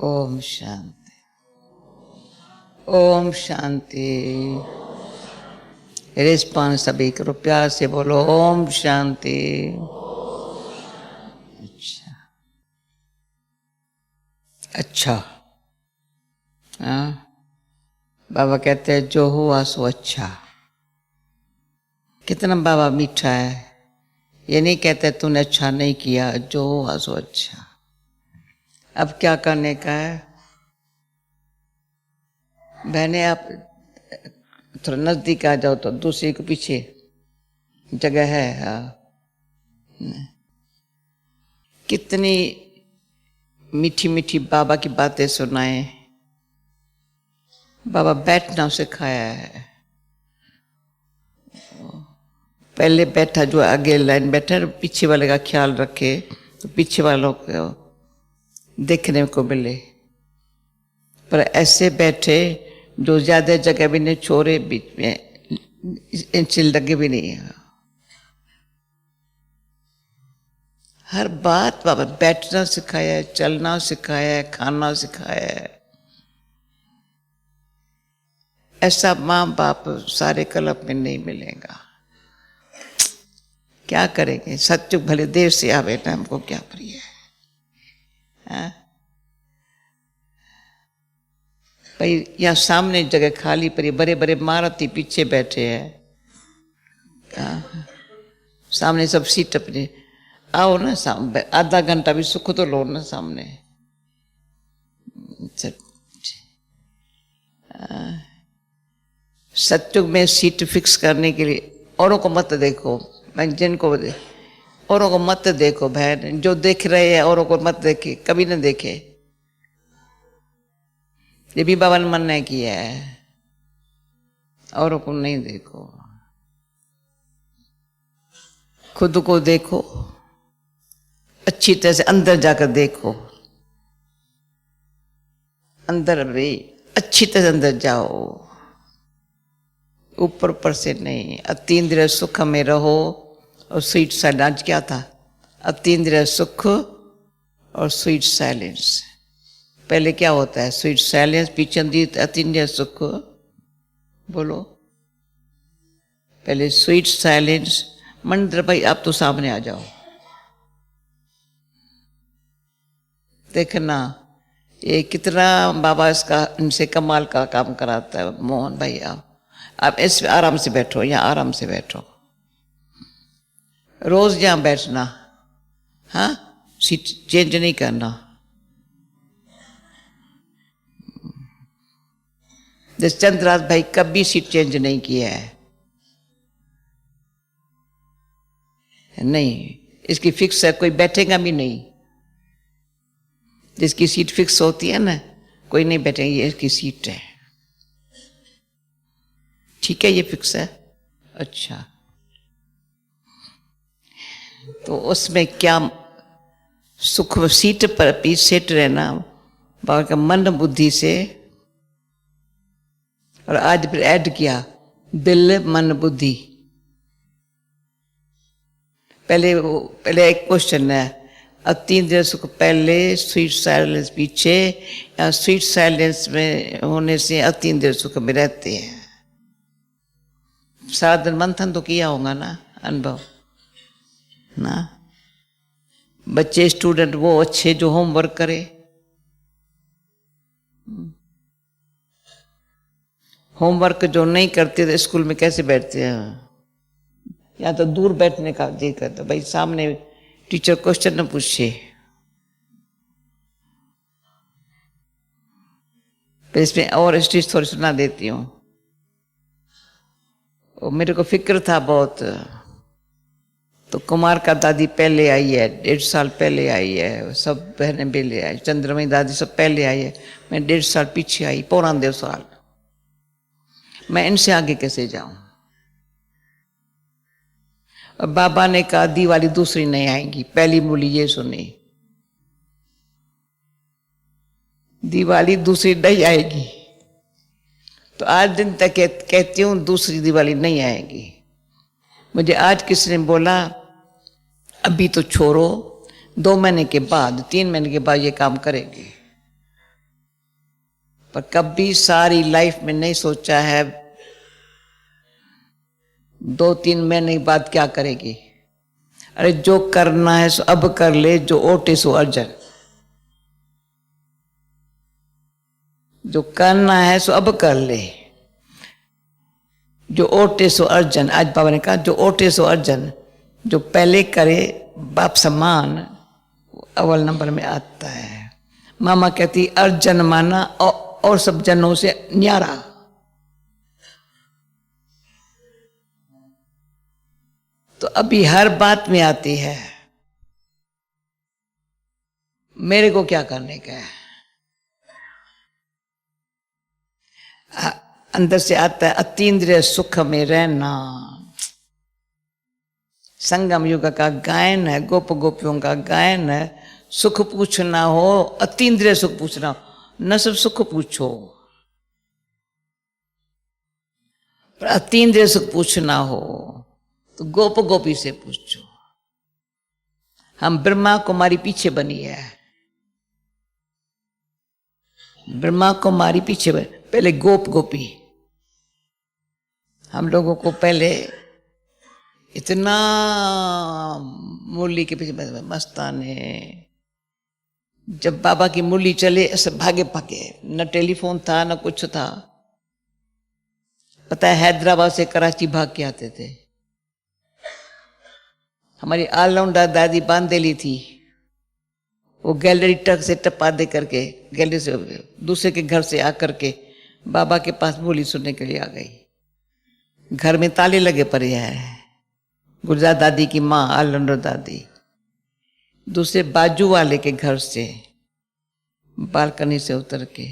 Om Shanti. Om Shanti. Response सभी करो, प्यार से बोलो ओम शांति। अच्छा अच्छा। हाँ, बाबा कहते हैं जो हुआ सो अच्छा। कितना बाबा मीठा है। ये नहीं कहते तूने अच्छा नहीं किया, जो हुआ सो अच्छा। अब क्या करने का है बहने? आप थोड़ा नजदीक आ जाओ तो दूसरे के पीछे जगह है। हाँ, कितनी मीठी मीठी बाबा की बातें सुनाए। बाबा बैठना सिखाया है। पहले बैठा जो आगे लाइन बैठा पीछे वाले का ख्याल रखे तो पीछे वालों को देखने को मिले। पर ऐसे बैठे जो ज्यादा जगह भी नहीं छोड़े, बीच में इंच लगे भी नहीं। हर बात बाबा बैठना सिखाया है, चलना सिखाया है, खाना सिखाया है। ऐसा माँ बाप सारे कल्प में नहीं मिलेगा। क्या करेंगे? सत्युग भले देर से आवे ना, हमको क्या प्रिय है। भाई यहाँ सामने जगह खाली पड़ी, बड़े बड़े मारुति पीछे बैठे हैं। सामने सब सीट अपने आओ ना, सामने आधा घंटा भी सुख तो लो ना सामने। सत्युग में सीट फिक्स करने के लिए औरों को मत देखो। मैं जिनको औरों को मत देखो बहन, जो देख रहे हैं औरों को मत देखे, कभी न देखे। ये भी बाबा ने मना किया है, औरों को नहीं देखो, खुद को देखो, अच्छी तरह से अंदर जाकर देखो। अंदर भी अच्छी तरह अंदर जाओ, ऊपर ऊपर से नहीं। अतीन्द्रिय सुख में रहो और स्वीट साइलेंस। आज क्या था? अतीन्द्रिय सुख और स्वीट साइलेंस। पहले क्या होता है? स्वीट साइलेंस, पीछे अतीन्द्रिय सुख। बोलो पहले स्वीट साइलेंस। मंदिर भाई आप तो सामने आ जाओ, देखना ये कितना बाबा इसका इनसे कमाल का काम कराता है। मोहन भाई आप इस आराम से बैठो, यहाँ आराम से बैठो, रोज यहाँ बैठना। हाँ, सीट चेंज नहीं करना। जैसे चंद्रराज भाई कभी सीट चेंज नहीं किया है, नहीं। इसकी फिक्स है, कोई बैठेगा भी नहीं। जिसकी सीट फिक्स होती है ना, कोई नहीं बैठेगा, ये इसकी सीट है। ठीक है, ये फिक्स है। अच्छा, तो उसमें क्या सुख? सीट पर भी सेट रहना बाबा का मन बुद्धि से। और आज फिर ऐड किया दिल मन बुद्धि। पहले एक क्वेश्चन है, अतीन्द्रिय सुख पहले, स्वीट साइलेंस पीछे, या स्वीट साइलेंस में होने से अतीन्द्रिय सुख में रहते हैं? सारा दिन मंथन तो किया होगा ना, अनुभव ना। बच्चे स्टूडेंट वो अच्छे जो होमवर्क करे। होमवर्क जो नहीं करते तो स्कूल में कैसे बैठते हैं? या तो दूर बैठने का जी करता, भाई सामने टीचर क्वेश्चन न पूछे। फिर इसमें और स्टेज थोड़ी सुना देती हूँ। मेरे को फिक्र था बहुत, तो कुमार का दादी पहले आई है, 1.5 साल पहले आई है, सब बहनें पहले आई, चंद्रमई दादी सब पहले आई है। मैं 1.5 साल पीछे आई, 2.25 साल। मैं इनसे आगे कैसे जाऊं? और बाबा ने कहा दिवाली दूसरी नहीं आएगी, पहली मूली ये सुनी, दिवाली दूसरी नहीं आएगी। तो आज दिन तक कहती हूं दूसरी दिवाली नहीं आएगी। मुझे आज किसी ने बोला अभी तो छोड़ो, 2 महीने के बाद, 3 महीने के बाद ये काम करेगी। पर कभी सारी लाइफ में नहीं सोचा है 2-3 महीने बाद क्या करेगी। अरे जो करना है सो अब कर ले, जो ओटे सो अर्जन। जो करना है सो अब कर ले, जो ओटे सो अर्जन। आज बाबा ने कहा जो ओटे सो अर्जन, जो पहले करे बाप सम्मान अव्वल नंबर में आता है। मामा कहती अर्जन माना और सब जनों से न्यारा। तो अभी हर बात में आती है मेरे को क्या करने का है। अंदर से आता है अतीन्द्रिय सुख में रहना। संगम युग का गायन है, गोप गोपियों का गायन है। सुख पूछना हो, अतीन्द्रिय सुख पूछना हो, न सब सुख पूछो, पर अतीन्द्रिय सुख पूछना हो तो गोप गोपी से पूछो। हम ब्रह्मा कुमारी पीछे बनी है, ब्रह्मा कुमारी पीछे बनी, पहले गोप गोपी। हम लोगों को पहले इतना मुरली के पीछे मस्ताने। जब बाबा की मुरली चले ऐसे भागे भागे, न टेलीफोन था न कुछ था। पता है हैदराबाद से कराची भाग के आते थे। हमारी ऑलराउंडर दादी बांदेली थी, वो गैलरी टक से टपा दे करके गैलरी से दूसरे के घर से आकर के बाबा के पास बोली सुनने के लिए आ गई। घर में ताले लगे पड़े हैं। गुलजार दादी की माँ ऑलराउंडर दादी दूसरे बाजू वाले के घर से बालकनी से उतर के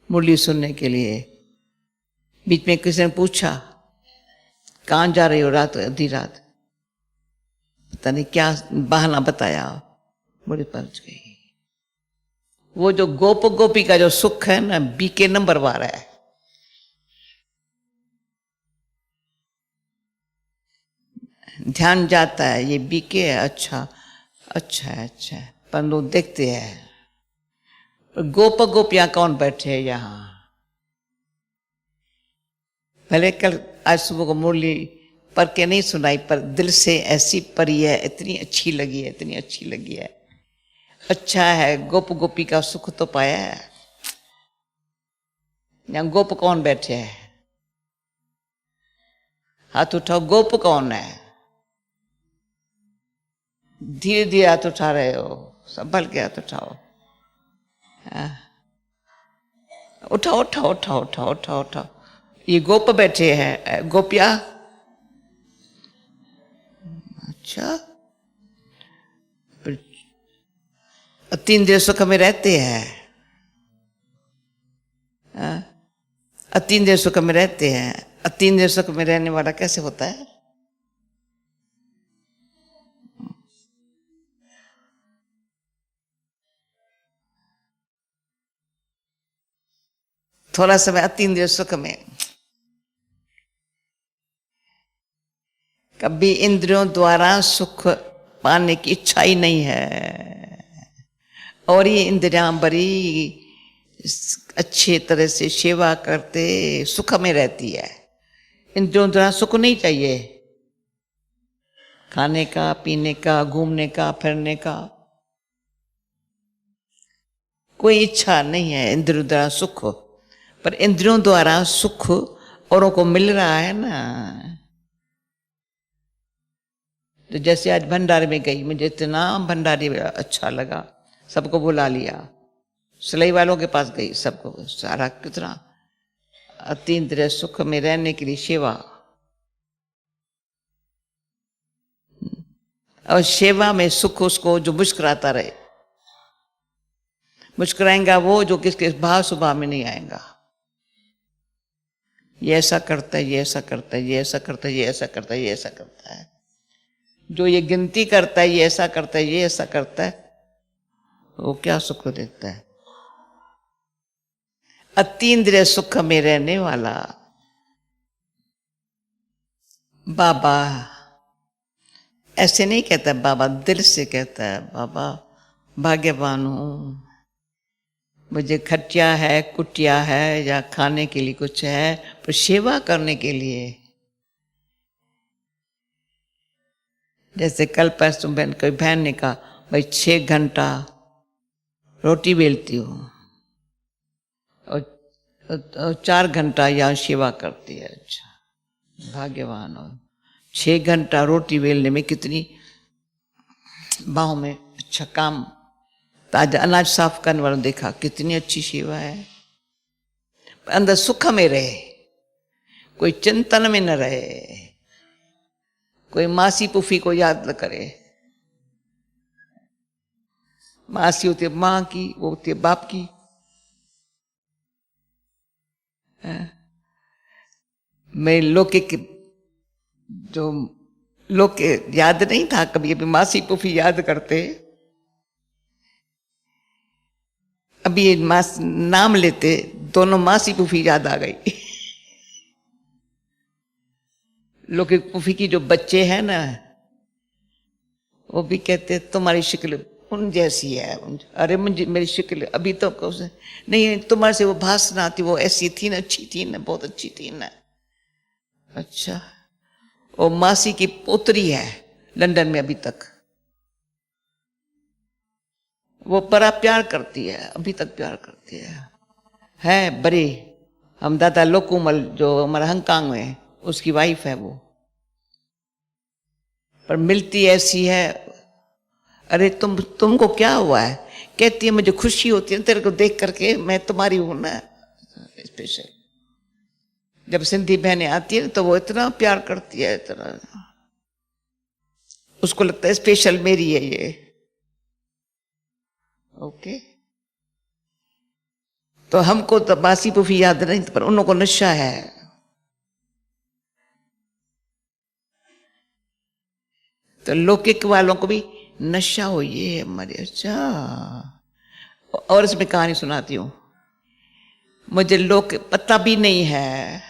मुरली सुनने के लिए। बीच में किसी ने पूछा कहाँ जा रही हो रात, आधी रात, पता नहीं क्या बहाना बताया, मुझे पहुंच गई। वो जो गोप गोपी का जो सुख है ना, बीके नंबर वाला है। ध्यान जाता है ये बीके है, अच्छा अच्छा है, अच्छा है, पर लोग देखते हैं गोप गोपियां कौन बैठे हैं यहाँ। पहले कल आज सुबह को मुरली पढ़ के नहीं सुनाई, पर दिल से ऐसी परी है, इतनी अच्छी लगी है, इतनी अच्छी लगी है। अच्छा है, गोप गोपी का सुख तो पाया है। यहाँ गोप कौन बैठे हैं, हाथ उठाओ। गोप कौन है? धीरे धीरे हाथ उठा रहे हो, संभल के हाथ उठाओ। उठाओ उठाओ उठाओ उठाओ उठाओ उठाओ। ये गोप बैठे हैं, गोपिया। अच्छा, अतीन्द्रिय सुख में रहते हैं, अतीन्द्रिय सुख में रहते हैं। अतीन्द्रिय सुख में रहने वाला कैसे होता है? थोड़ा समय अतीन्द्रिय सुख में, कभी इंद्रियों द्वारा सुख पाने की इच्छा ही नहीं है, और ये इंद्रियां बड़ी अच्छे तरह से सेवा करते सुख में रहती है। इंद्रियों द्वारा सुख नहीं चाहिए, खाने का, पीने का, घूमने का, फिरने का कोई इच्छा नहीं है इंद्रियों द्वारा सुख। पर इंद्रियों द्वारा सुख औरों को मिल रहा है ना। तो जैसे आज भंडारे में गई, मुझे इतना भंडारी अच्छा लगा, सबको बुला लिया, सिलाई वालों के पास गई, सबको सारा कितना अतीन्द्रिय सुख में रहने के लिए सेवा। और सेवा में सुख उसको जो मुस्कुराता रहे। मुस्कुराएंगा वो जो किसके भाव स्वभाव में नहीं आएगा। ये ऐसा करता है, ये ऐसा करता है, ये ऐसा करता है, ये ऐसा करता है, ये ऐसा करता है। जो ये गिनती करता है, ये ऐसा करता है, ये ऐसा करता है, वो क्या सुख देता है? अतीन्द्रिय सुख में रहने वाला बाबा ऐसे नहीं कहता, बाबा दिल से कहता है, बाबा भाग्यवान हूं, मुझे खटिया है, कुटिया है, या खाने के लिए कुछ है, पर सेवा करने के लिए। जैसे कल परसों कोई बहन ने कहा, भाई 6 घंटा रोटी बेलती हूँ और 4 घंटा यहाँ सेवा करती है। अच्छा, भाग्यवान हो। 6 घंटा रोटी बेलने में कितनी बाहों में अच्छा काम, ताजा अनाज साफ करने वालों देखा कितनी अच्छी सेवा है। अंदर सुख में रहे, कोई चिंतन में न रहे, कोई मासी पुफी को याद न करे। मासी होती है माँ की, वो होती है बाप की। मैं लौकिक जो लोग याद नहीं था कभी, अभी मासी पुफी याद करते। अभी ये नाम लेते दोनों मासी पुफी याद आ गई। लौकिक पुफी की जो बच्चे हैं ना, वो भी कहते तुम्हारी शक्ल उन जैसी है। अरे मुझे मेरी शक्ल अभी तो नहीं, तुम्हारे से वो भाषण थी, वो ऐसी थी ना, अच्छी थी ना, बहुत अच्छी थी ना। अच्छा, वो मासी की पोतरी है लंदन में अभी तक, वो बड़ा प्यार करती है, अभी तक प्यार करती है बड़ी। हम दादा लोकुमल जो हमारा हंगकांग में, उसकी वाइफ है वो, पर मिलती ऐसी है। अरे तुमको क्या हुआ है? कहती है मुझे खुशी होती है तेरे को देख करके, मैं तुम्हारी हूं ना स्पेशल। जब सिंधी बहनें आती है तो वो इतना प्यार करती है, इतना, उसको लगता है स्पेशल मेरी है ये। ओके, तो हमको तो बासी पुफी याद नहीं, पर उन लोगों को नशा है। तो लौकिक वालों को भी नशा हो ये हमारे। अच्छा, और इसमें कहानी सुनाती हूँ। मुझे लोग पता भी नहीं है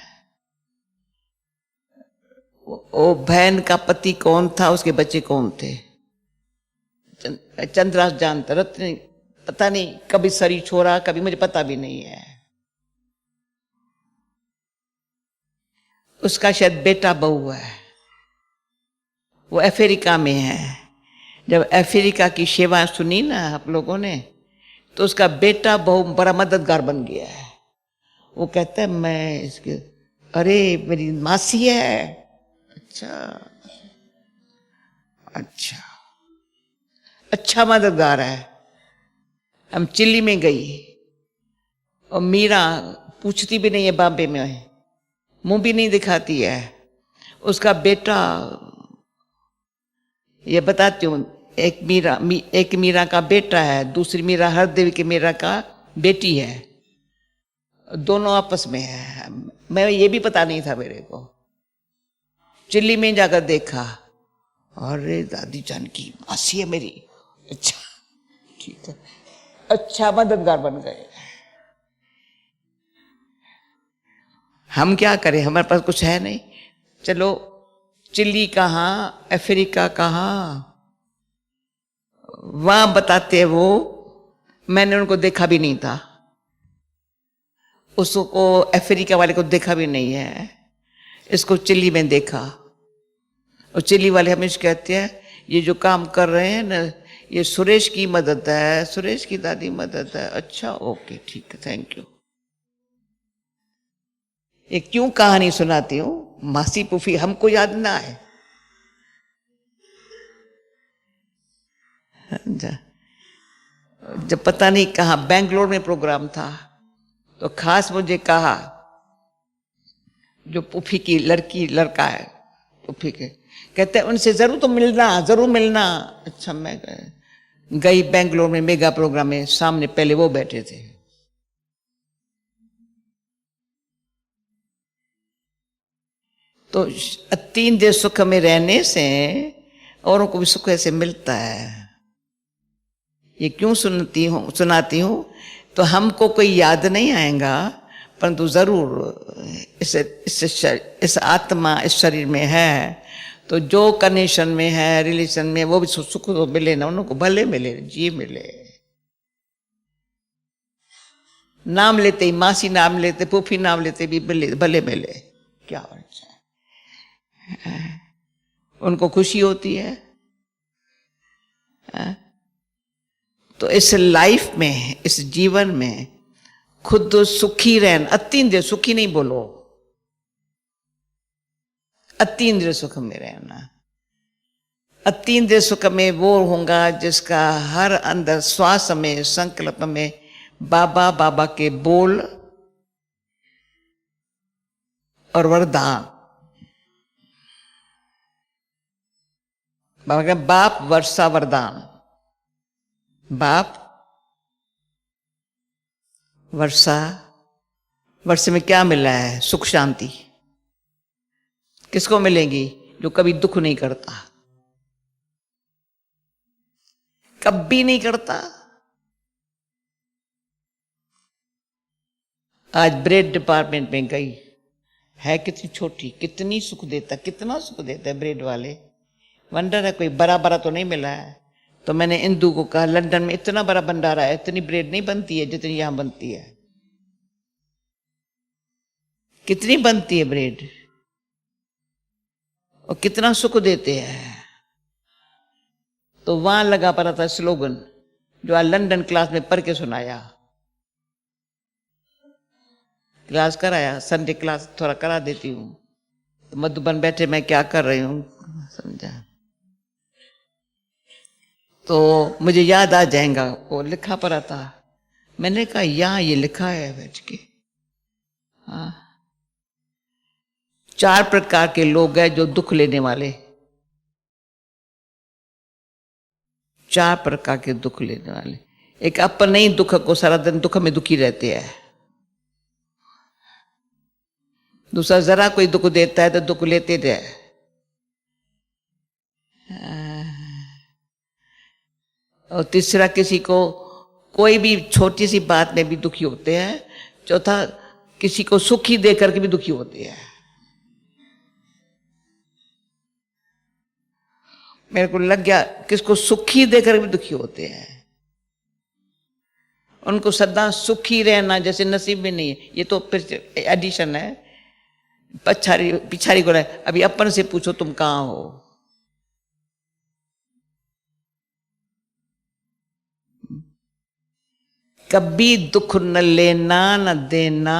वो बहन का पति कौन था, उसके बच्चे कौन थे। चंद्रास जानता, रत्न पता नहीं, कभी सरी छोरा, कभी मुझे पता भी नहीं है। उसका शायद बेटा बहू है, वो अफ्रीका में है। जब अफ्रीका की सेवा सुनी ना आप लोगों ने, तो उसका बेटा बहू बड़ा मददगार बन गया है। वो कहता है मैं इसके, अरे मेरी मासी है। अच्छा अच्छा, अच्छा मददगार है। हम चिल्ली में गई और मीरा पूछती भी नहीं है, बाबे में मुंह भी नहीं दिखाती है। उसका बेटा, ये बताती हूँ, एक मीरा का बेटा है, दूसरी मीरा हरदेव की मीरा का बेटी है, दोनों आपस में है। मैं ये भी पता नहीं था मेरे को, चिल्ली में जाकर देखा, अरे दादी जान की मासी है मेरी। अच्छा ठीक है, अच्छा मददगार बन गए। हम क्या करें, हमारे पास कुछ है नहीं। चलो, चिल्ली कहाँ, अफ्रीका कहाँ, वहां बताते वो, मैंने उनको देखा भी नहीं था, उसको अफ्रीका वाले को देखा भी नहीं है, इसको चिल्ली में देखा। और चिल्ली वाले हमेशा कहते हैं ये जो काम कर रहे हैं ना, ये सुरेश की मदद है, सुरेश की दादी मदद है। अच्छा ओके ठीक है, थैंक यू। ये क्यों कहानी सुनाती हूँ, मासी पुफी हमको याद ना आए। जब पता नहीं कहाँ बेंगलोर में प्रोग्राम था, तो खास मुझे कहा, जो पुफी की लड़की लड़का है पुफी के, कहते हैं उनसे जरूर तो मिलना, जरूर मिलना। अच्छा, मैं गई बेंगलोर में मेगा प्रोग्राम में, सामने पहले वो बैठे थे। तो 3 दिन सुख में रहने से औरों को भी सुख ऐसे मिलता है। ये क्यों सुनाती हूँ, तो हमको कोई याद नहीं आएगा, परंतु जरूर इस आत्मा इस शरीर में है, तो जो कनेक्शन में है, रिलेशन में, वो भी सुख तो मिले ना, उनको भले मिले, जी मिले। नाम लेते ही, मासी नाम लेते, फूफी नाम लेते भी भले भले मिले, क्या अच्छा है, उनको खुशी होती है। तो इस लाइफ में, इस जीवन में खुद सुखी रहना, अतीन्द्रिय सुखी नहीं बोलो, अतीन्द्रिय सुख में रहना। अतीन्द्रिय सुख में वो होगा जिसका हर अंदर श्वास में, संकल्प में बाबा बाबा के बोल और वरदान। बाबा का बाप वर्षा वरदान, बाप वर्षा, वर्ष में क्या मिला है? सुख शांति। किसको मिलेगी? जो कभी दुख नहीं करता, कभी नहीं करता। आज ब्रेड डिपार्टमेंट में गई, है कितनी छोटी, कितनी सुख देता, कितना सुख देता है ब्रेड वाले। वंडर है कोई बड़ा बड़ा तो नहीं मिला है। तो मैंने इंदू को कहा, लंदन में इतना बड़ा भंडारा है, इतनी ब्रेड नहीं बनती है जितनी यहां बनती है। कितनी बनती है ब्रेड और कितना सुख देते हैं। तो वहां लगा पड़ा था स्लोगन, जो आज लंदन क्लास में पढ़ के सुनाया। क्लास कराया, संडे क्लास थोड़ा करा देती हूँ। तो मधुबन बैठे मैं क्या कर रही हूँ समझा, तो मुझे याद आ जाएगा, वो लिखा पड़ा था। मैंने कहा यहाँ ये लिखा है बैठ के। हाँ, 4 प्रकार के लोग हैं जो दुख लेने वाले, 4 प्रकार के दुख लेने वाले। एक अपने ही दुख को सारा दिन दुख में दुखी रहते हैं। दूसरा जरा कोई दुख देता है तो दुख लेते रहे। और तीसरा किसी को कोई भी छोटी सी बात में भी दुखी होते हैं। चौथा किसी को सुखी देकर के भी दुखी होते हैं। मेरे को लग गया किसको सुखी देकर भी दुखी होते हैं। उनको सदा सुखी रहना जैसे नसीब में नहीं है। ये तो फिर एडिशन है, पिछाड़ी को रहे। अभी अपन से पूछो तुम कहां हो। कभी दुख न लेना न देना।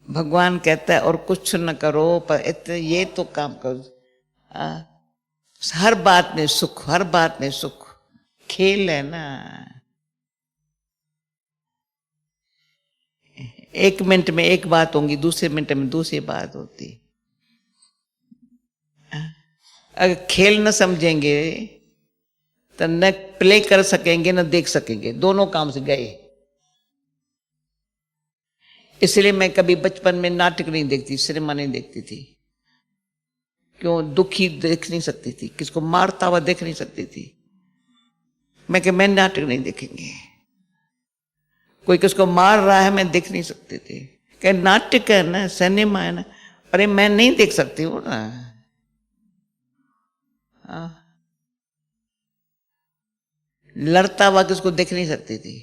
भगवान कहता है और कुछ न करो पर ये तो काम करो। हर बात में सुख, हर बात में सुख। खेल है ना। 1 मिनट में एक बात होगी, दूसरे मिनट में दूसरी बात होती। अगर खेल न समझेंगे तो न प्ले कर सकेंगे न देख सकेंगे, दोनों काम से गए। इसलिए मैं कभी बचपन में नाटक नहीं देखती, सिनेमा नहीं देखती थी। क्यों? दुखी देख नहीं सकती थी, किसको मारता हुआ देख नहीं सकती थी। मैं नाटक नहीं देखेंगे। कोई किसको मार रहा है मैं देख नहीं सकती थी। क्या नाटक है ना, सिनेमा है ना। अरे मैं नहीं देख सकती हूँ ना। लड़ता हुआ किसको देख नहीं सकती थी।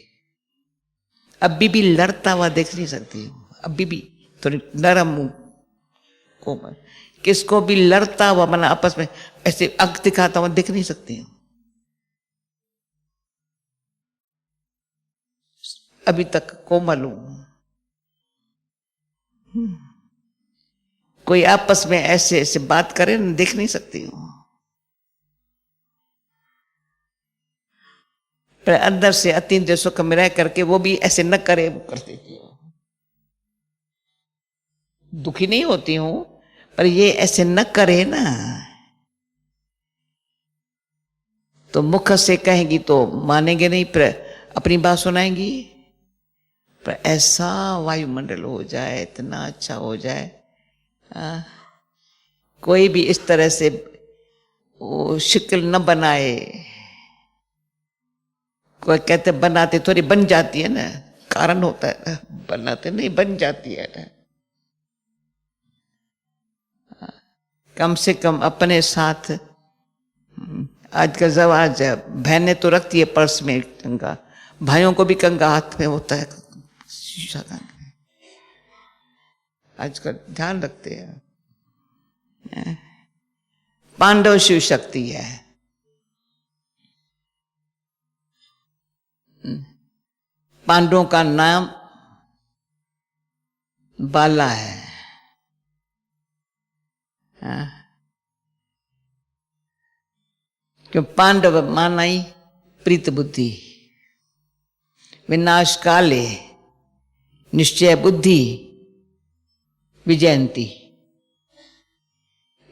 अभी भी लड़ता हुआ देख नहीं सकती हूँ। अभी भी थोड़ी नरम हूं, कोमल। किसको भी लड़ता हुआ मतलब आपस में ऐसे अंक दिखाता हुआ देख नहीं सकती हूँ। अभी तक कोमल हूं। कोई आपस में ऐसे ऐसे बात करे ना, देख नहीं सकती हूँ। पर अंदर से अतीन्द्रिय सुख में रह करके वो भी ऐसे न करे, वो कर देती हूँ। दुखी नहीं होती हूं, पर ये ऐसे न करे ना, तो मुख से कहेंगी तो मानेंगे नहीं, पर अपनी बात सुनाएंगी। पर ऐसा वायुमंडल हो जाए, इतना अच्छा हो जाए, कोई भी इस तरह से वो शिकल न बनाए। कोई कहते बनाते थोड़ी बन जाती है ना, कारण होता है ना, बनाते नहीं बन जाती है ना। कम से कम अपने साथ आज का जवाज है, बहनें तो रखती है पर्स में कंगा, भाइयों को भी कंगा हाथ में होता है, शीशा कंगा आजकल ध्यान रखते हैं। पांडव शिव शक्ति है। पांडवों का नाम बाला है। क्यों? पांडव मानाई प्रीत बुद्धि, विनाश काले निश्चय बुद्धि विजयंती।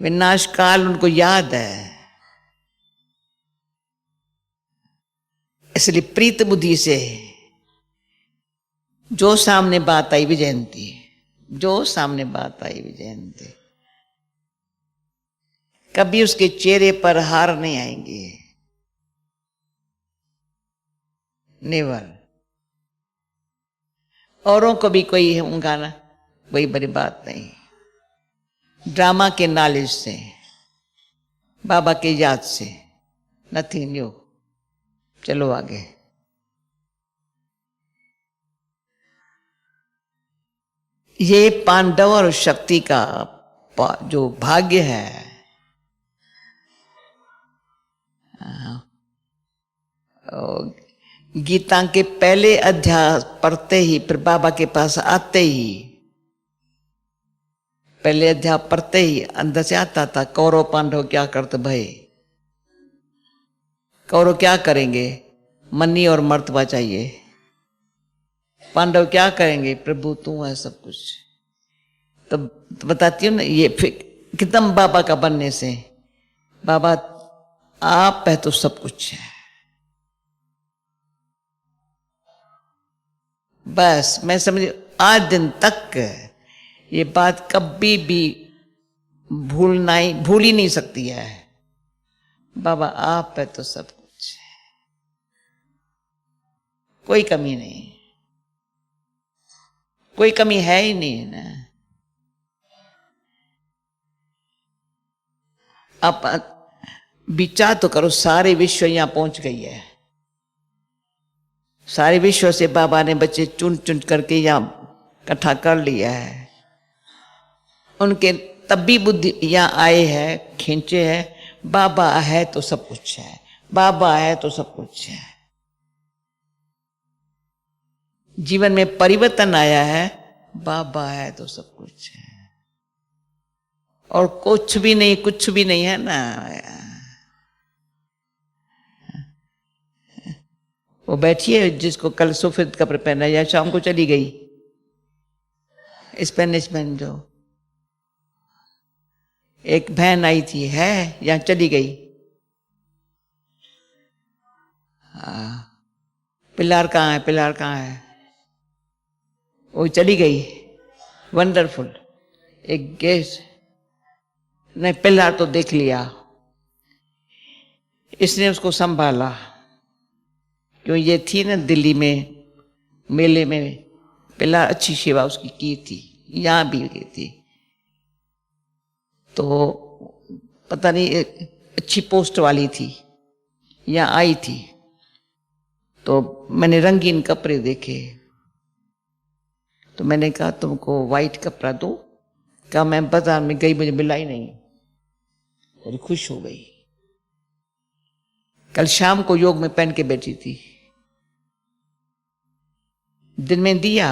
विनाश काल उनको याद है, इसलिए प्रीत बुद्धि से जो सामने बात आई विजयंती, जो सामने बात आई विजयंती। कभी उसके चेहरे पर हार नहीं आएंगे, नेवर। औरों को भी कोई होगा ना, कोई बड़ी बात नहीं। ड्रामा के नॉलेज से, बाबा के याद से, नथिंग न्यू। चलो आगे। ये पांडव और शक्ति का जो भाग्य है, गीता के पहले अध्याय पढ़ते ही, फिर बाबा के पास आते ही, पहले अध्याय पढ़ते ही अंदर से आता था कौरव पांडव क्या करते भाई। कौरव क्या करेंगे? मनी और मर्तबा चाहिए। पांडव क्या करेंगे? प्रभु तू है सब कुछ। तो बताती हूँ ना, ये कितना बाबा का बनने से, बाबा आप है तो सब कुछ है। बस मैं समझ, आज दिन तक ये बात कभी भी भूल ही नहीं सकती है। बाबा आप है तो सब कुछ है, कोई कमी नहीं, कोई कमी है ही नहीं ना। आप विचार तो करो, सारे विश्व यहां पहुंच गई है। सारे विश्व से बाबा ने बच्चे चुन चुन करके यहां इकट्ठा कर लिया है। उनके तब भी बुद्धि यहां आए हैं, खींचे हैं। बाबा है तो सब कुछ है, बाबा है तो सब कुछ है। जीवन में परिवर्तन आया है, बाबा है तो सब कुछ है। और कुछ भी नहीं, कुछ भी नहीं है ना। वो बैठी है जिसको कल सफेद कपड़े पहना, या शाम को चली गई स्पेनिश में, जो एक बहन आई थी, है या चली गई? पिलार कहाँ है? पिलार कहाँ है? वो चली गई। वंडरफुल। एक गेस्ट नहीं, पिलार तो देख लिया, इसने उसको संभाला। क्यों? ये थी ना दिल्ली में मेले में, पिलार अच्छी सेवा उसकी की थी, यहां भी की थी। तो पता नहीं अच्छी पोस्ट वाली थी, यहाँ आई थी। तो मैंने रंगीन कपड़े देखे, तो मैंने कहा तुमको वाइट कपड़ा दो? कहा मैं बाजार में गई, मुझे मिला ही नहीं। बड़ी खुश हो गई। कल शाम को योग में पहन के बैठी थी, दिन में दिया,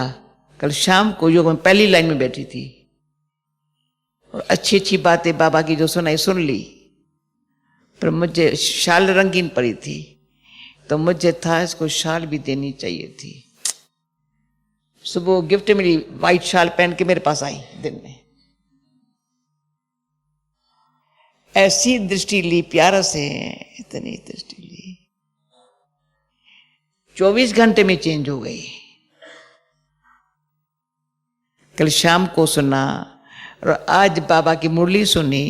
कल शाम को योग में पहली लाइन में बैठी थी, और अच्छी अच्छी बातें बाबा की जो सुनाई सुन ली। पर मुझे शाल रंगीन पड़ी थी, तो मुझे था इसको शाल भी देनी चाहिए थी। सुबह गिफ्ट मिली, वाइट शाल पहन के मेरे पास आई दिन में। ऐसी दृष्टि ली प्यारा से, इतनी दृष्टि ली, 24 घंटे में चेंज हो गई। कल शाम को सुना और आज बाबा की मुरली सुनी,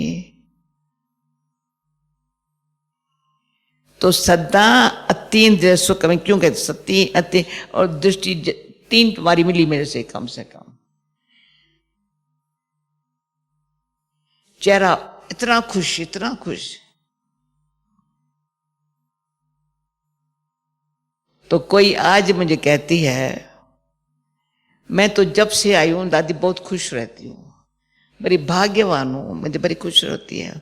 तो सदा तीन दृश्य कमी, क्यों कहते सती अति और दृष्टि 3 बारी मिली मेरे से कम। चेहरा इतना खुश, इतना खुश। तो कोई आज मुझे कहती है, मैं तो जब से आई हूं दादी बहुत खुश रहती हूँ, बड़ी भाग्यवान हूँ, मुझे बड़ी खुश रहती है।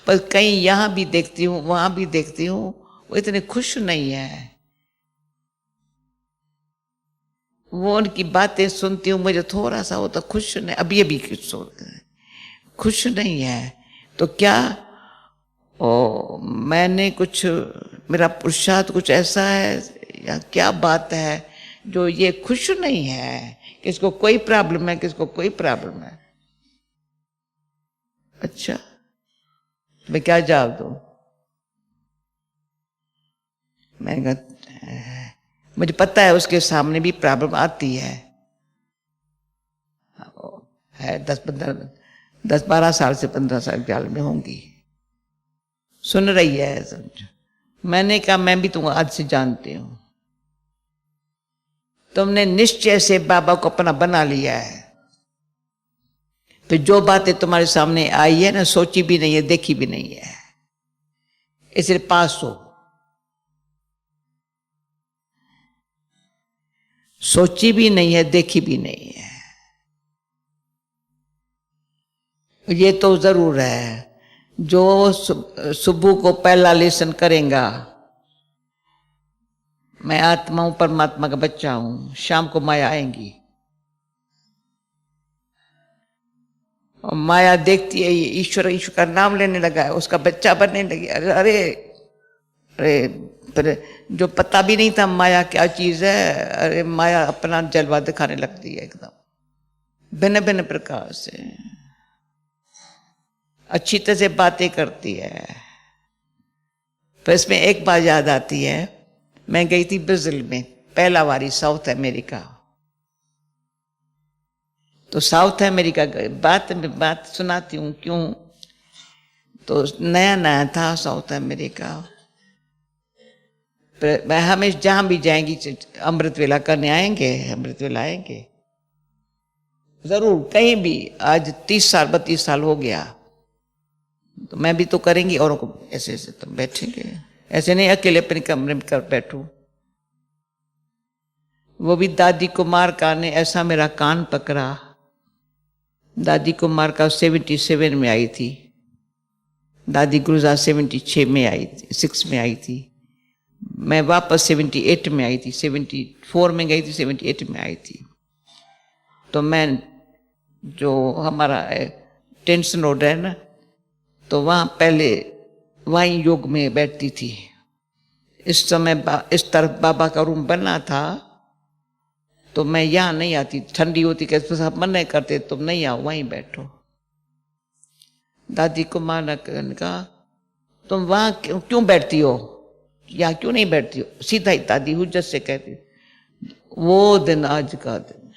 पर कहीं यहां भी देखती हूँ वहां भी देखती हूँ, वो इतने खुश नहीं है। वो उनकी बातें सुनती हूँ, मुझे थोड़ा सा होता खुश नहीं, अभी खुश नहीं है। तो क्या मैंने कुछ, मेरा पुरुषार्थ कुछ ऐसा है या क्या बात है जो ये खुश नहीं है? किसको कोई प्रॉब्लम है, किसको कोई प्रॉब्लम है? अच्छा, मैं क्या जवाब दूं? मैंने कहा मुझे पता है उसके सामने भी प्रॉब्लम आती है 10-12 साल से 15 साल के हाल में होंगी, सुन रही है समझो। मैंने कहा मैं भी तुमको आज से जानती हूं, तुमने निश्चय से बाबा को अपना बना लिया है। तो जो बातें तुम्हारे सामने आई है ना, सोची भी नहीं है, देखी भी नहीं है, इसलिए पास हो। सोची भी नहीं है, देखी भी नहीं है, ये तो जरूर है। जो सुबह को पहला लेसन करेगा, मैं आत्मा हूं, परमात्मा का बच्चा हूं, शाम को माया आएंगी और माया देखती है ये ईश्वर ईश्वर का नाम लेने लगा है, उसका बच्चा बनने लगी। अरे अरे अरे, पर जो पता भी नहीं था माया क्या चीज है, अरे माया अपना जलवा दिखाने लगती है एकदम भिन्न भिन्न प्रकार से, अच्छी तरह से बातें करती है। फिर इसमें एक बात याद आती है, मैं गई थी ब्राजील में पहला बारी, साउथ अमेरिका। तो साउथ अमेरिका बात सुनाती हूँ क्यों, तो नया नया था साउथ अमेरिका। मैं हमेशा जहां भी जाएंगी अमृत वेला करने आएंगे, अमृत वेला आएंगे जरूर, कहीं भी। आज 30 साल 32 साल हो गया, तो मैं भी तो करेंगी, औरों को ऐसे ऐसे तो बैठेंगे, ऐसे नहीं अकेले अपने कमरे में कर बैठू। वो भी दादी कुमार का ने ऐसा मेरा कान पकड़ा। दादी कुमार का 77 में आई थी, दादी गुलजार 76 में आई थी, 6 में आई थी। मैं वापस 78 में आई थी, 74 में गई थी, 78 में आई थी। तो मैं जो हमारा टेंशन रोड है ना, तो वहां पहले वहीं योग में बैठती थी। इस समय इस तरफ बाबा का रूम बना था, तो मैं यहाँ नहीं आती, ठंडी होती, कैसे सब मना करते तुम नहीं आओ, वहीं बैठो। दादी को माना कहा तुम वहां क्यों बैठती हो, यहाँ क्यों नहीं बैठती हो? सीधा ही दादी हुज्जत से कहती। वो दिन आज का दिन,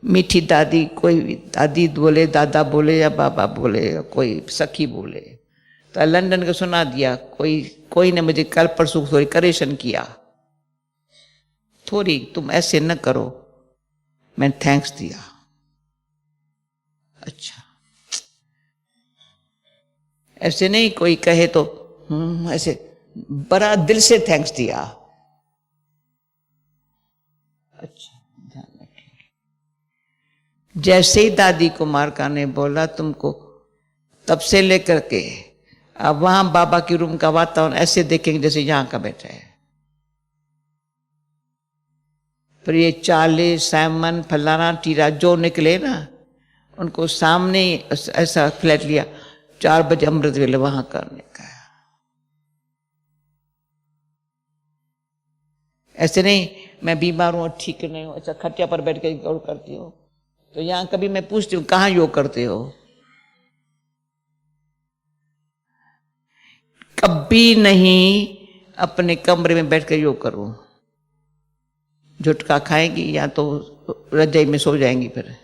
मीठी दादी, कोई दादी बोले, दादा बोले या बाबा बोले या कोई सखी बोले, तो लंदन को सुना दिया। कोई ने मुझे कल परसों थोड़ी करेक्शन किया, थोड़ी तुम ऐसे न करो, मैं थैंक्स दिया। अच्छा, ऐसे नहीं कोई कहे तो ऐसे बड़ा दिल से थैंक्स दिया। अच्छा, ध्यान रखेंगे। जैसे ही दादी कुमार का ने बोला तुमको, तब से लेकर के अब वहां बाबा के रूम का वातावरण ऐसे देखेंगे जैसे यहां का बैठा है। फिर ये चाले सैमन फलाना टीरा जो निकले ना, उनको सामने ऐसा फ्लैट लिया, 4 बजे अमृत वेले वहां करने का। ऐसे नहीं मैं बीमार हूं, ठीक नहीं हूं, अच्छा खटिया पर बैठ के योग करती हो। तो यहां कभी मैं पूछती हूँ कहाँ योग करते हो? कभी नहीं अपने कमरे में बैठ कर योग करो, झुटका खाएंगी या तो रजाई में सो जाएंगी। फिर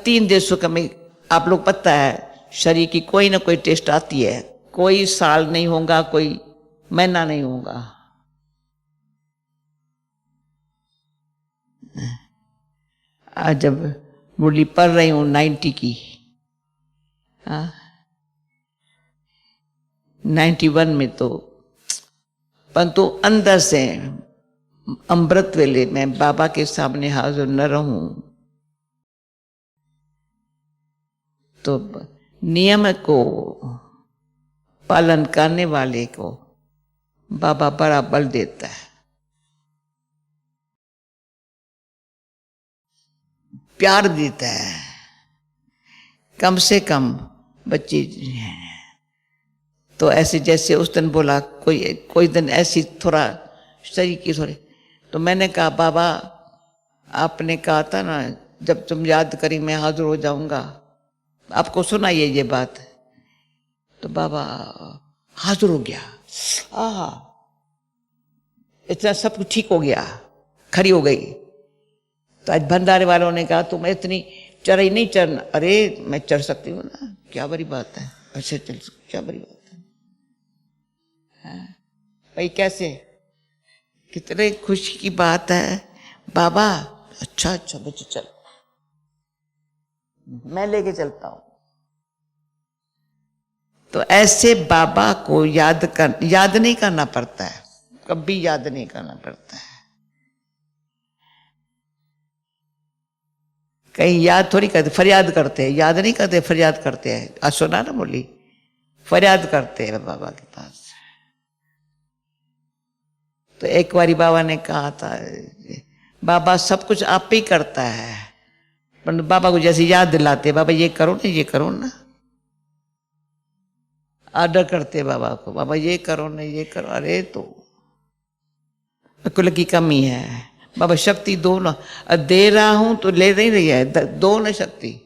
तीन देशों का में आप लोग पता है, शरीर की कोई ना कोई टेस्ट आती है, कोई साल नहीं होगा, कोई महीना नहीं होगा। आज जब मुरली पढ़ रही हूं 90 की, हाँ 91 में तो, परंतु अंदर से अमृत वेले में बाबा के सामने हाजिर न रहूं तो नियम को पालन करने वाले को बाबा बड़ा बल देता है, प्यार देता है। कम से कम बच्ची तो ऐसे जैसे उस दिन बोला, कोई दिन ऐसी थोड़ा शरीर की थोड़ी, तो मैंने कहा बाबा आपने कहा था ना जब तुम याद करी मैं हाजिर हो जाऊंगा, आपको सुनाइए ये बात। तो बाबा हाजिर हो गया, आहा इतना सब कुछ ठीक हो गया, खड़ी हो गई। तो आज भंडारे वालों ने कहा तुम इतनी चढ़ाई नहीं चढ़ना। अरे मैं चढ़ सकती हूँ ना, क्या बड़ी बात है, ऐसे चल क्या बड़ी बात है भाई, कैसे, कितने खुशी की बात है। बाबा अच्छा अच्छा बच्चे चल, मैं लेके चलता हूं। तो ऐसे बाबा को याद नहीं करना पड़ता है, कभी याद नहीं करना पड़ता है। कहीं याद थोड़ी करते, फरियाद करते हैं, याद नहीं करते, फरियाद करते हैं। आज सुना ना बोली, फरियाद करते हैं बाबा के पास। तो एक बारी बाबा ने कहा था बाबा सब कुछ आप ही करता है, पर बाबा को जैसे याद दिलाते बाबा ये करो ना, ये करो ना, आर्डर करते बाबा को, बाबा ये करो ना, ये करो। अरे तो अकुल की कमी है बाबा, शक्ति दो ना, दे रहा हूं तो ले नहीं रही है, दो ना शक्ति।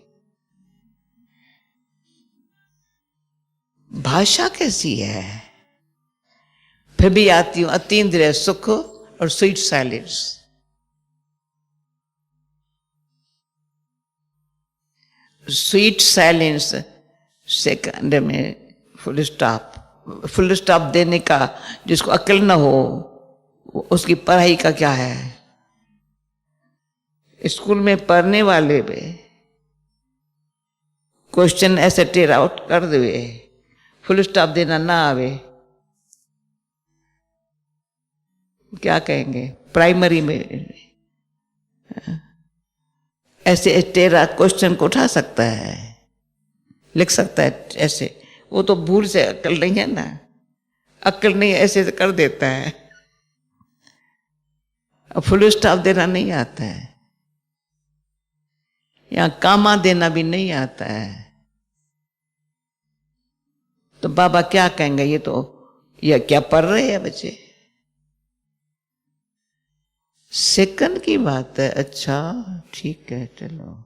भाषा कैसी है, फिर भी आती हूं, अतीन्द्रिय सुख और sweet silence. Sweet silence second में फुल स्टॉप देने का, जिसको अकल न हो उसकी पढ़ाई का क्या है। स्कूल में पढ़ने वाले पे क्वेश्चन ऐसे टेर आउट कर दे, फुल स्टॉप देना ना आवे, क्या कहेंगे। प्राइमरी में ऐसे टेरा क्वेश्चन को उठा सकता है, लिख सकता है ऐसे, वो तो भूल से, अक्ल नहीं है ना, अक्ल नहीं ऐसे कर देता है। अब फुल स्टॉप देना नहीं आता है, यहाँ कामा देना भी नहीं आता है। तो बाबा क्या कहेंगे, ये क्या पढ़ रहे हैं बच्चे। सेकंड की बात है, अच्छा ठीक है चलो।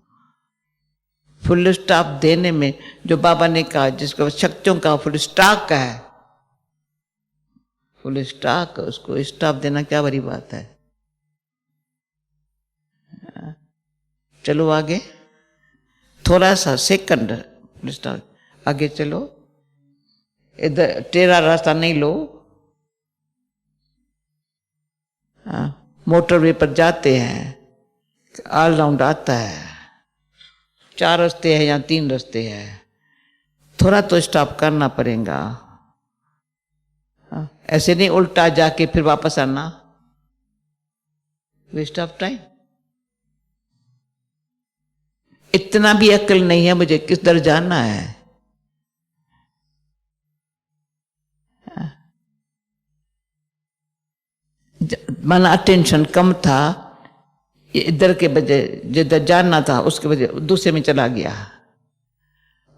फुल स्टॉप देने में जो बाबा ने कहा, जिसको शक्तियों का फुल स्टॉक है, फुल स्टॉक, उसको स्टॉप देना क्या बड़ी बात है। चलो आगे थोड़ा सा, सेकंड फुल स्टॉप, आगे चलो, इधर टेढ़ा रास्ता नहीं लो। मोटरवे पर जाते हैं, ऑल राउंड आता है, 4 रास्ते हैं या 3 रास्ते हैं, थोड़ा तो स्टॉप करना पड़ेगा। ऐसे नहीं उल्टा जाके फिर वापस आना, वेस्ट ऑफ टाइम। इतना भी अक्ल नहीं है मुझे किस दर जाना है। माना अटेंशन कम था, ये इधर के बजाय जिधर जाना था उसके वजह दूसरे में चला गया।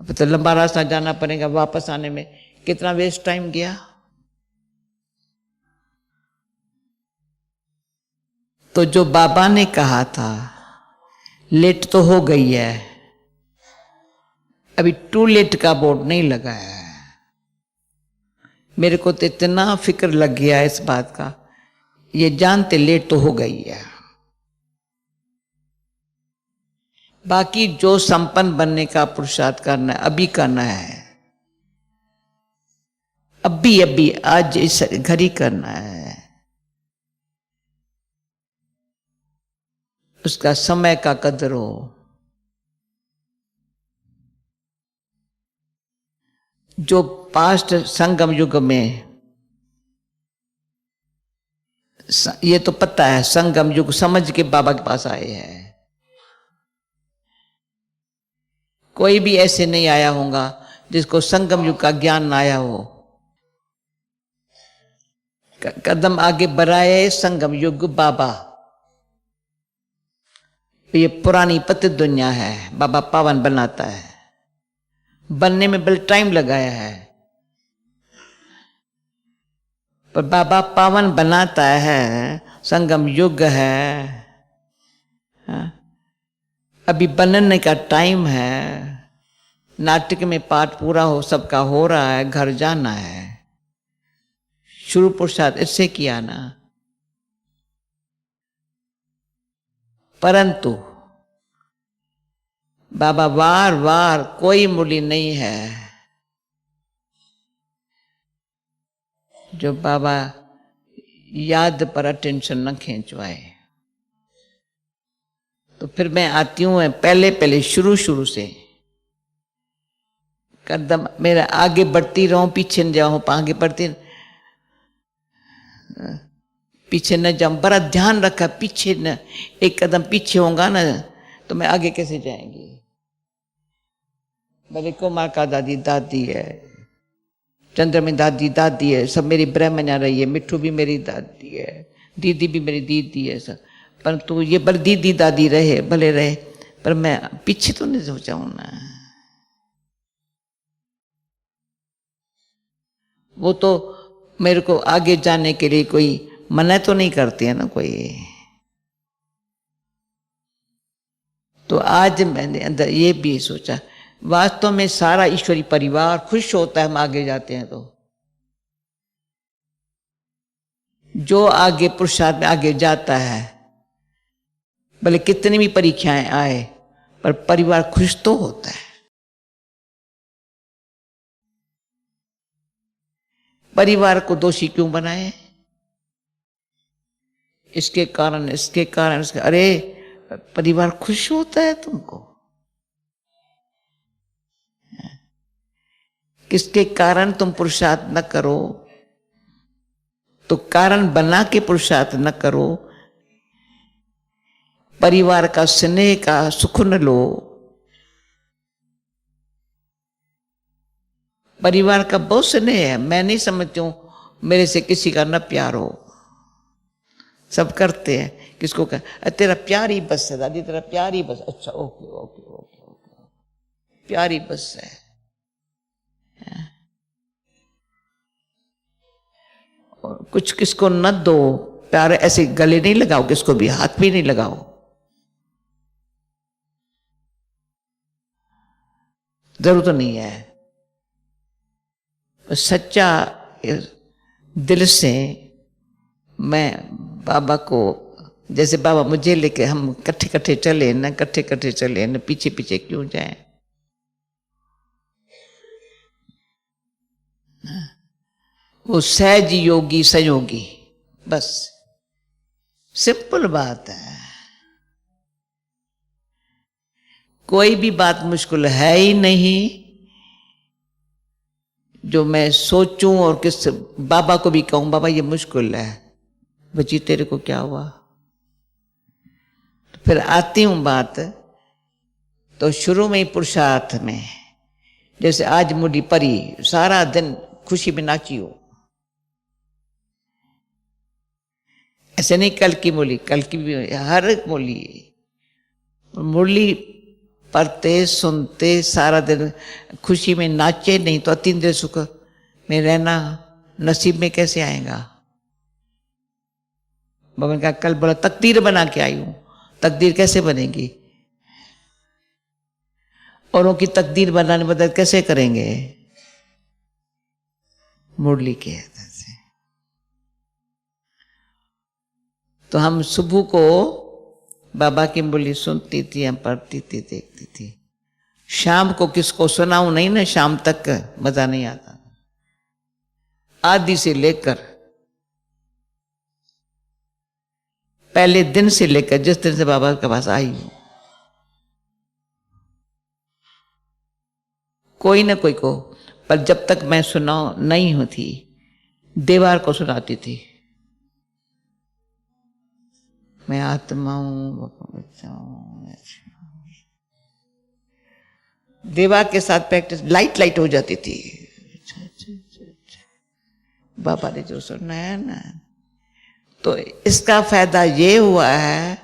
तो लंबा रास्ता जाना पड़ेगा, वापस आने में कितना वेस्ट टाइम गया। तो जो बाबा ने कहा था लेट तो हो गई है, अभी टू लेट का बोर्ड नहीं लगा है। मेरे को तो इतना फिक्र लग गया इस बात का, ये जानते लेट तो हो गई है। बाकी जो संपन्न बनने का पुरुषार्थ करना है अभी करना है, अभी आज इस घर ही करना है। उसका समय का कदर हो। जो पास्ट संगम युग में, ये तो पता है, संगम युग समझ के बाबा के पास आए हैं। कोई भी ऐसे नहीं आया होगा जिसको संगम युग का ज्ञान ना आया हो। कदम आगे बढ़ाए संगम युग बाबा। ये पुरानी पतित दुनिया है, बाबा पावन बनाता है। बनने में बड़ा टाइम लगाया है, पर बाबा पावन बनाता है। संगम युग है, अभी बनने का टाइम है। नाटक में पाठ पूरा हो, सबका हो रहा है, घर जाना है। शुरू पुरुषार्थ इससे किया ना। परंतु बाबा वार वार कोई मूल्य नहीं है जो बाबा याद पर अटेंशन न खींचवाए। तो फिर मैं आती हूँ पहले पहले शुरू से कदम मेरा आगे बढ़ती रहूं, पीछे न जाऊं। आगे बढ़ती पीछे न जाऊं, बड़ा ध्यान रखा पीछे न, एक कदम पीछे होगा ना तो मैं आगे कैसे जाएंगी। मेरे कुमार का दादी दादी है, चंद्र में दादी दादी है, सब मेरी ब्राह्मणा रही है, मिट्ठू भी मेरी दादी है, दीदी भी मेरी दीदी है सब। परंतु ये बल दीदी दादी रहे भले रहे, पर मैं पीछे तो नहीं सोचाऊं ना। वो तो मेरे को आगे जाने के लिए कोई मना तो नहीं करती है ना कोई। तो आज मैंने अंदर ये भी सोचा, वास्तव में सारा ईश्वरी परिवार खुश होता है हम आगे जाते हैं। तो जो आगे पुरुषार्थ में आगे जाता है, भले कितनी भी परीक्षाएं आए, पर परिवार खुश तो होता है। परिवार को दोषी क्यों बनाए? इसके कारण अरे परिवार खुश होता है तुमको, किसके कारण तुम पुरुषार्थ न करो तो कारण बना के पुरुषार्थ न करो। परिवार का स्नेह का सुख न लो, परिवार का बहुत स्नेह है। मैं नहीं समझती हूं मेरे से किसी का न प्यार हो, सब करते हैं। किसको कह तेरा प्यार ही बस है दादी, तेरा प्यार ही बस। अच्छा ओके ओके ओके ओके, प्यार ही बस है। और कुछ किसको न दो प्यार, ऐसे गले नहीं लगाओ, किसको भी हाथ भी नहीं लगाओ। जरूरत नहीं है। सच्चा दिल से मैं बाबा को, जैसे बाबा मुझे लेके हम कट्ठे कट्ठे चले न, कट्ठे कट्ठे चले न, पीछे पीछे क्यों जाए। वो सहज योगी संयोगी, बस सिंपल बात है। कोई भी बात मुश्किल है ही नहीं जो मैं सोचूं और किस बाबा को भी कहूं बाबा ये मुश्किल है, बची तेरे को क्या हुआ। तो फिर आती हूं बात, तो शुरू में ही पुरुषार्थ में, जैसे आज मुड़ी परी सारा दिन खुशी में नाची हो, ऐसे नहीं कल की मुरली, कल की भी हर एक मुरली पढ़ते सुनते सारा दिन खुशी में नाचे नहीं तो अतीन्द्रिय सुख में रहना नसीब में कैसे आएगा। बाबा ने कहा कल बड़ा तकदीर बना के आई हूं, तकदीर कैसे बनेगी, औरों की तकदीर बनाने मदद कैसे करेंगे, मुरली के से। तो हम सुबह को बाबा की मुरली सुनती थी, हम पढ़ती थी, देखती थी। शाम को किसको सुनाऊं नहीं ना, शाम तक मजा नहीं आता। आदि से लेकर पहले दिन से लेकर जिस दिन से बाबा के पास आई हूं, कोई ना कोई को पर जब तक मैं सुना नहीं होती, दीवार को सुनाती थी, मैं आत्मा हूं, बच्चा हूं। दीवार के साथ प्रैक्टिस लाइट लाइट हो जाती थी। बाबा ने जो सुनाया ना, तो इसका फायदा ये हुआ है,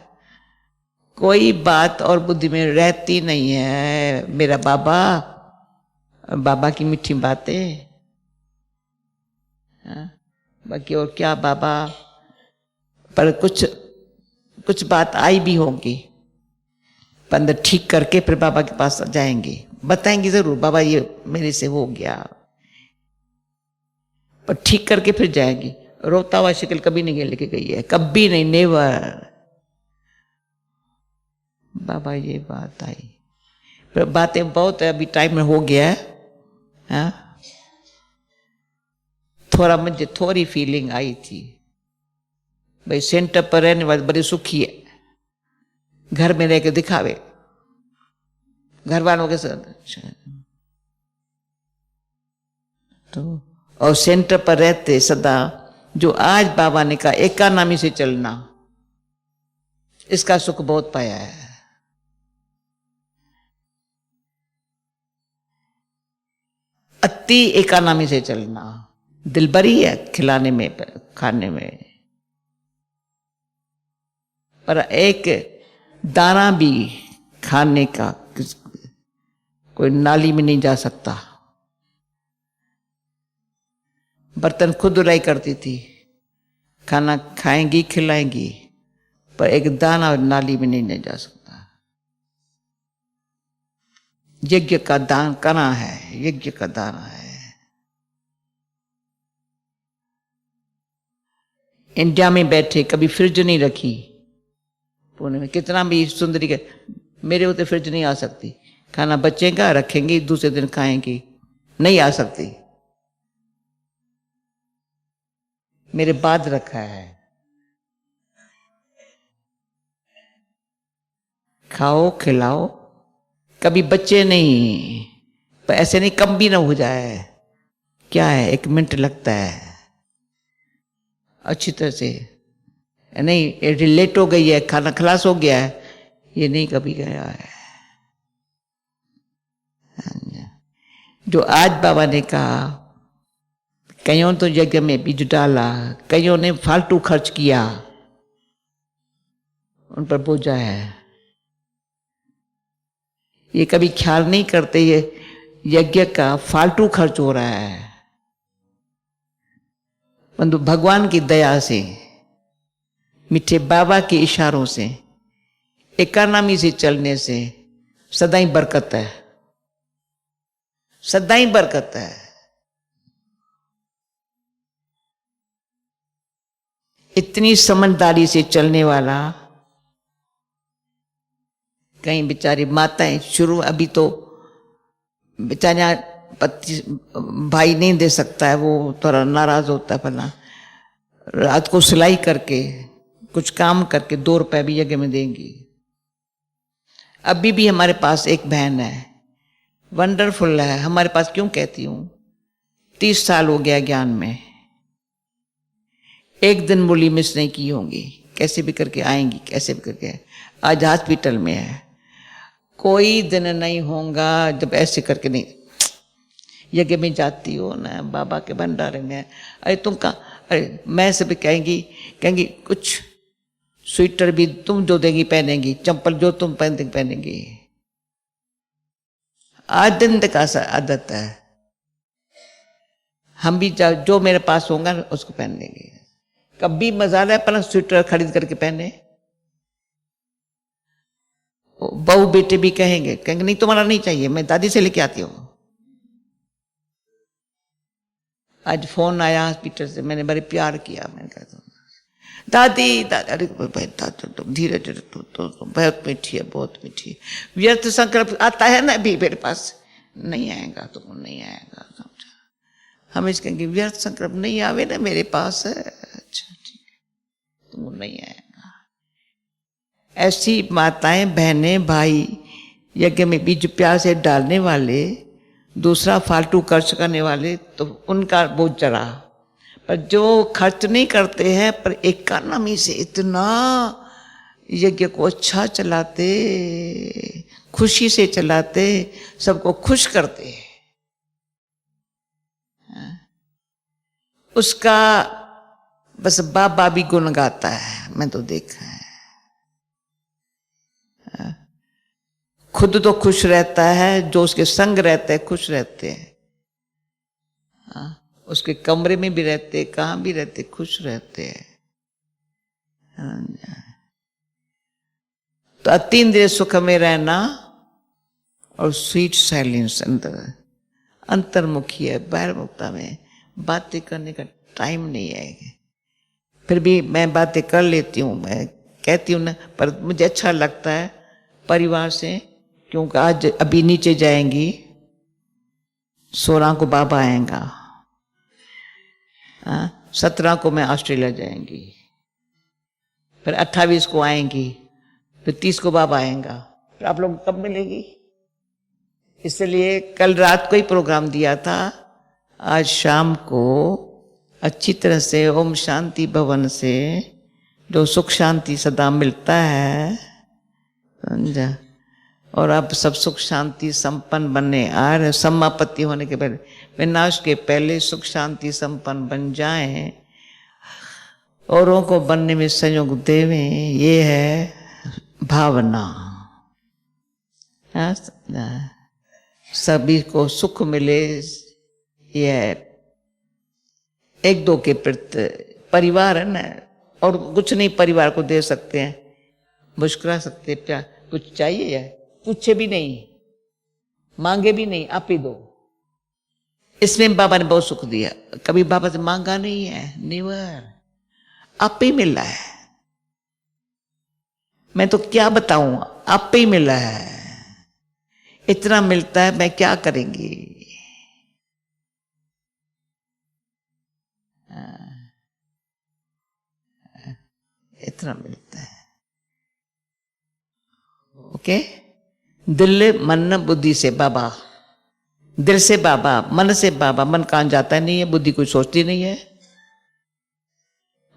कोई बात और बुद्धि में रहती नहीं है। मेरा बाबा, बाबा की मीठी बातें, बाकी और क्या बाबा, पर कुछ बात आई भी होगी, अंदर ठीक करके फिर बाबा के पास जाएंगे, बताएंगे जरूर बाबा ये मेरे से हो गया, पर ठीक करके फिर जाएंगी। रोता हुआ शक्ल कभी नहीं लेके गई है, कभी नहीं, नेवर। बाबा ये बात आई, पर बातें बहुत है, अभी टाइम में हो गया है। हाँ? थोड़ा मुझे थोड़ी फीलिंग आई थी, भाई सेंटर पर रहने वाले बड़े सुखी है, घर में रह के दिखावे घर वालों के साथ, तो और सेंटर पर रहते सदा, जो आज बाबा ने कहा एकानामी से चलना, इसका सुख बहुत पाया है। अति एकानामी से चलना, दिलबरी है खिलाने में, खाने में, पर एक दाना भी खाने का कोई नाली में नहीं जा सकता। बर्तन खुद धुलाई करती थी, खाना खाएंगी खिलाएंगी, पर एक दाना नाली में नहीं जा सकता। यज्ञ का दान करना है, यज्ञ का दाना है। इंडिया में बैठे कभी फ्रिज नहीं रखी, पुणे में कितना भी सुंदरी के, मेरे होते फ्रिज नहीं आ सकती, खाना बचेगा रखेंगे दूसरे दिन खाएंगे, नहीं आ सकती, मेरे बाद रखा है। खाओ खिलाओ, कभी बच्चे नहीं, पर ऐसे नहीं कम भी ना हो जाए, क्या है 1 मिनट लगता है, अच्छी तरह से नहीं लेट हो गई है, खाना खलास हो गया है, ये नहीं कभी गया है। जो आज बाबा ने कहा, कईयों तो यज्ञ में बीज डाला, कईयों ने फालतू खर्च किया, उन पर बोझा है। ये कभी ख्याल नहीं करते ये यज्ञ का फालतू खर्च हो रहा है। परंतु भगवान की दया से, मीठे बाबा के इशारों से, एकानामी से चलने से सदा ही बरकत है, सदा ही बरकत है। इतनी समझदारी से चलने वाला, कहीं बेचारी माताएं शुरू, अभी तो बेचारा पति भाई नहीं दे सकता है, वो थोड़ा नाराज होता है, फला रात को सिलाई करके कुछ काम करके 2 रुपए भी यज्ञ में देंगी। अभी भी हमारे पास एक बहन है, वंडरफुल है हमारे पास, क्यों कहती हूँ, 30 साल हो गया ज्ञान में, एक दिन मूली मिस नहीं की होंगी, कैसे भी करके आएंगी, कैसे भी करके, आज हॉस्पिटल में है। कोई दिन नहीं होगा जब ऐसे करके नहीं, यज्ञ में जाती हो ना, बाबा के भंडारे में, अरे तुम कहाँ, अरे मैं सब कहेंगी कुछ स्वेटर भी तुम जो देंगी पहनेंगी, चंपल जो तुम पहनेंगी। आदत का आदत है, हम भी जो मेरे पास होगा उसको पहन लेंगे। कभी मजा है अपना स्वेटर खरीद करके पहने, बहू बेटे भी कहेंगे नहीं तुम्हारा नहीं चाहिए, मैं दादी से लेके आती हूँ। आज फोन आया हॉस्पिटल से, मैंने बड़े प्यार किया, मैंने कहा दादी अरे तुम धीरे धीरे, तो बहुत मीठी है, बहुत मीठी है। व्यर्थ संकल्प आता है ना अभी मेरे पास, नहीं आएगा, तुमको नहीं आएगा, समझा। हम इस कहेंगे व्यर्थ संकल्प नहीं आवे ना मेरे पास है, अच्छा ठीक है, तुमको नहीं आएगा। ऐसी माताएं बहनें भाई यज्ञ में बीज प्यार से डालने वाले दूसरा फालतू खर्च करने वाले तो उनका बोझ चढ़ा, पर जो खर्च नहीं करते हैं पर इकोनॉमी से इतना यज्ञ को अच्छा चलाते, खुशी से चलाते, सबको खुश करते, उसका बस बाबा भी गुण गाता है। मैं तो देखा है, खुद तो खुश रहता है, जो उसके संग रहते हैं खुश रहते हैं, उसके कमरे में भी रहते, कहाँ भी रहते, खुश रहते हैं। तो अतीन्द्रिय सुख में रहना और स्वीट साइलेंस अंतर्मुखी है। बहिर्मुखता में बातें करने का टाइम नहीं है। फिर भी मैं बातें कर लेती हूँ, मैं कहती हूँ ना, पर मुझे अच्छा लगता है परिवार से, क्योंकि आज अभी नीचे जाएंगी, 16 को बाबा आएगा, 17 को मैं ऑस्ट्रेलिया जाएंगी, फिर 28 को आएंगी, फिर 30 को बाबा आएगा, फिर आप लोग कब मिलेगी? इसलिए कल रात को ही प्रोग्राम दिया था, आज शाम को अच्छी तरह से ओम शांति भवन से जो सुख शांति सदा मिलता है, समझा, और अब सब सुख शांति संपन्न बनने आ रहे, समापत्ति होने के पहले, विनाश के पहले सुख शांति संपन्न बन जाएं, औरों को बनने में सहयोग देवें, ये है भावना। सभी को सुख मिले, ये है एक दो के प्रति परिवार है ना, और कुछ नहीं परिवार को दे सकते हैं, मुस्कुरा सकते, क्या कुछ चाहिए है, पूछे भी नहीं, मांगे भी नहीं, आप ही दो। इसमें बाबा ने बहुत सुख दिया, कभी बाबा से मांगा नहीं है, नेवर, आप ही मिला है। मैं तो क्या बताऊं, आप ही मिला है, इतना मिलता है, मैं क्या करेंगी। इतना मिलता है। ओके, दिल मन बुद्धि से बाबा, दिल से बाबा, मन से बाबा। मन कहाँ जाता नहीं है, बुद्धि कुछ सोचती नहीं है,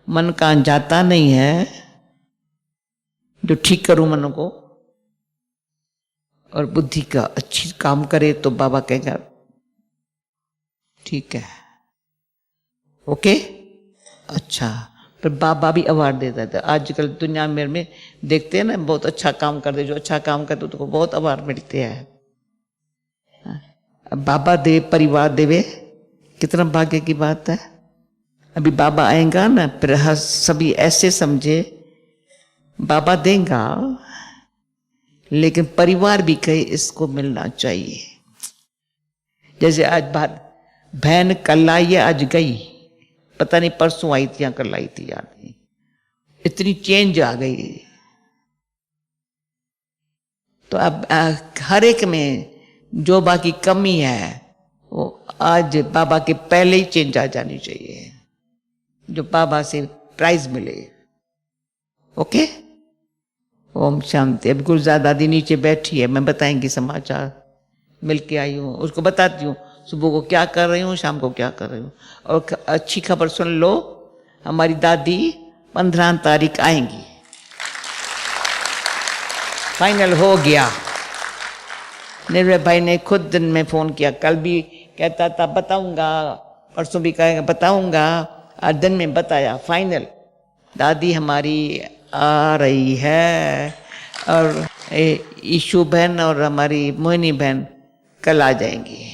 मन कहाँ जाता नहीं है, जो ठीक करूं मन को, और बुद्धि का अच्छी काम करे तो बाबा कहेगा ठीक है, ओके, अच्छा। फिर बाबा भी अवार्ड देता था। आजकल दुनिया में देखते हैं ना, बहुत अच्छा काम करते, जो अच्छा काम करते तो बहुत अवार्ड मिलते हैं। अब बाबा दे, परिवार देवे, कितना भाग्य की बात है। अभी बाबा आएगा ना, फिर सभी ऐसे समझे बाबा देगा, लेकिन परिवार भी कहे इसको मिलना चाहिए। जैसे आज बात, बहन कल आई है, आज गई, पता नहीं परसों आई थी या कल आई थी, याद नहीं, इतनी चेंज आ गई। तो अब हर एक में जो बाकी कमी है वो आज बाबा के पहले ही चेंज आ जानी चाहिए, जो बाबा से प्राइज मिले। ओके, ओम शांति। अब गुलजार दादी नीचे बैठी है, मैं बताएंगी समाचार, मिलके आई हूँ, उसको बताती हूँ सुबह को क्या कर रही हूँ, शाम को क्या कर रही हूँ। और अच्छी खबर सुन लो, हमारी दादी 15 तारीख आएंगी, फाइनल हो गया। निर्भय भाई ने खुद दिन में फोन किया, कल भी कहता था बताऊंगा, परसों भी कहेगा बताऊंगा, आज दिन में बताया, फाइनल दादी हमारी आ रही है। और ईशु बहन और हमारी मोहिनी बहन कल आ जाएंगी।